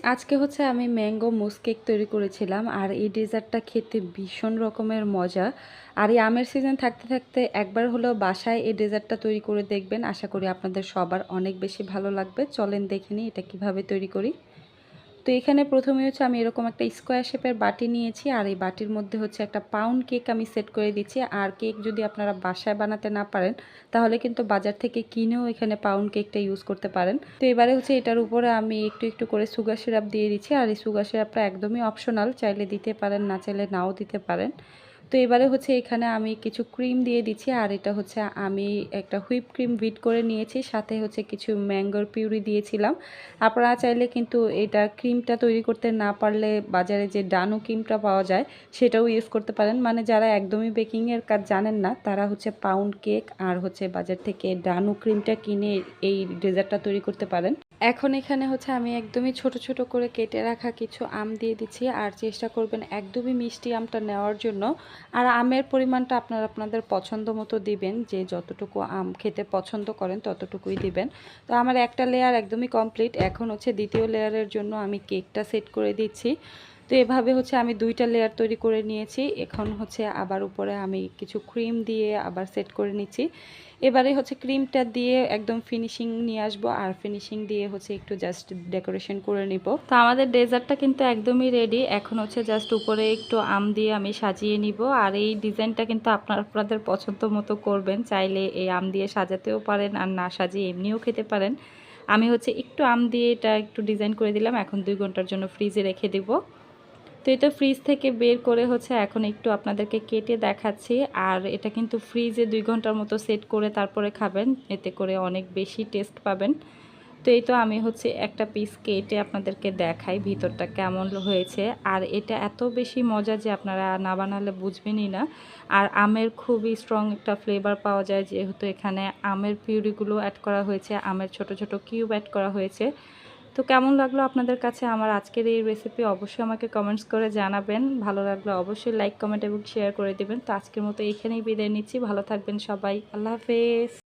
আজকে হচ্ছে আমি ম্যাঙ্গো মুস কেক তৈরি করেছিলাম আর এই ডেজার্টটা খেতে ভীষণ রকমের মজা। আর এই আমের সিজন থাকতে থাকতে একবার হলেও বাসায় এই ডেজার্টটা তৈরি করে দেখবেন। আশা করি আপনাদের সবার অনেক বেশি ভালো লাগবে। চলেন দেখে নিই এটা কিভাবে তৈরি করি। তো এখানে প্রথমে হচ্ছে আমি এরকম একটা স্কোয়ার শেপের বাটি নিয়েছি আর এই বাটির মধ্যে হচ্ছে একটা পাউন্ড কেক আমি সেট করে দিচ্ছি। আর কেক যদি আপনারা বাসায় বানাতে না পারেন তাহলে কিন্তু বাজার থেকে কিনেও এখানে পাউন্ড কেকটা ইউজ করতে পারেন। তো এবারে হচ্ছে এটার উপরে আমি একটু একটু করে সুগার সিরাপ দিয়ে দিচ্ছি। আর এই সুগার সিরাপটা একদমই অপশনাল, চাইলে দিতে পারেন, না চাইলে নাও দিতে পারেন। তো এবারে হচ্ছে এখানে আমি কিছু ক্রিম দিয়ে দিচ্ছি আর এটা হচ্ছে আমি একটা হুইপ ক্রিম বিট করে নিয়েছি, সাথে হচ্ছে কিছু ম্যাঙ্গোর পিউরি দিয়েছিলাম। আপনারা চাইলে কিন্তু এটা ক্রিমটা তৈরি করতে না পারলে বাজারে যে ডানু ক্রিমটা পাওয়া যায় সেটাও ইউজ করতে পারেন। মানে যারা একদমই বেকিংয়ের কাজ জানেন না তারা হচ্ছে পাউন্ড কেক আর হচ্ছে বাজার থেকে ডানু ক্রিমটা কিনে এই ডেজার্টটা তৈরি করতে পারেন। এখন এখানে হচ্ছে আমি একদমই ছোট ছোট করে কেটে রাখা কিছু আম দিয়ে দিচ্ছি আর চেষ্টা করবেন একদমই মিষ্টি আমটা নেওয়ার জন্য। আর আমের পরিমাণটা আপনারা আপনাদের পছন্দ মতো দিবেন, যে যতটুকু আম খেতে পছন্দ করেন ততটুকুই দিবেন। তো আমার একটা লেয়ার একদমই কমপ্লিট, এখন হচ্ছে দ্বিতীয় লেয়ারের জন্য আমি কেকটা সেট করে দিচ্ছি। তো এভাবে হচ্ছে আমি দুইটা লেয়ার তৈরি করে নিয়েছি। এখন হচ্ছে আবার উপরে আমি কিছু ক্রিম দিয়ে আবার সেট করে নিচ্ছি। এবারে হচ্ছে ক্রিমটা দিয়ে একদম ফিনিশিং নিয়ে আসবো আর ফিনিশিং দিয়ে হচ্ছে একটু জাস্ট ডেকোরেশন করে নিব। তো আমাদের ডেজার্টটা কিন্তু একদমই রেডি। এখন হচ্ছে জাস্ট উপরে একটু আম দিয়ে আমি সাজিয়ে নিব। আর এই ডিজাইনটা কিন্তু আপনাদের পছন্দ মতো করবেন, চাইলে এই আম দিয়ে সাজাতেও পারেন আর না সাজিয়ে এমনিও খেতে পারেন। আমি হচ্ছে একটু আম দিয়ে এটা একটু ডিজাইন করে দিলাম। এখন 2 ঘন্টার জন্য ফ্রিজে রেখে দেব। তো এটা ফ্রিজ থেকে বের করে হচ্ছে এখন একটু আপনাদেরকে কেটে দেখাচ্ছি। আর এটা কিন্তু ফ্রিজে 2 ঘন্টার মতো সেট করে তারপরে খাবেন, এতে করে অনেক বেশি টেস্ট পাবেন। তো এই তো আমি হচ্ছে একটা পিস কেটে আপনাদেরকে দেখাই ভিতরটা কেমন হয়েছে। আর এটা এত বেশি মজা যে আপনারা না বানালে বুঝবেনই না। আর আমের খুবই স্ট্রং একটা ফ্লেভার পাওয়া যায়, যেহেতু এখানে আমের পিউরিগুলো অ্যাড করা হয়েছে, আমের ছোট ছোট কিউব অ্যাড করা হয়েছে। তো কেমন লাগলো আপনাদের কাছে আমার আজকের এই রেসিপি অবশ্যই আমাকে কমেন্টস করে জানাবেন। ভালো লাগলে অবশ্যই লাইক, কমেন্ট এবং শেয়ার করে দেবেন। তো আজকের মতো এখানেই বিদায় নিচ্ছি। ভালো থাকবেন সবাই। আল্লাহ হাফেজ।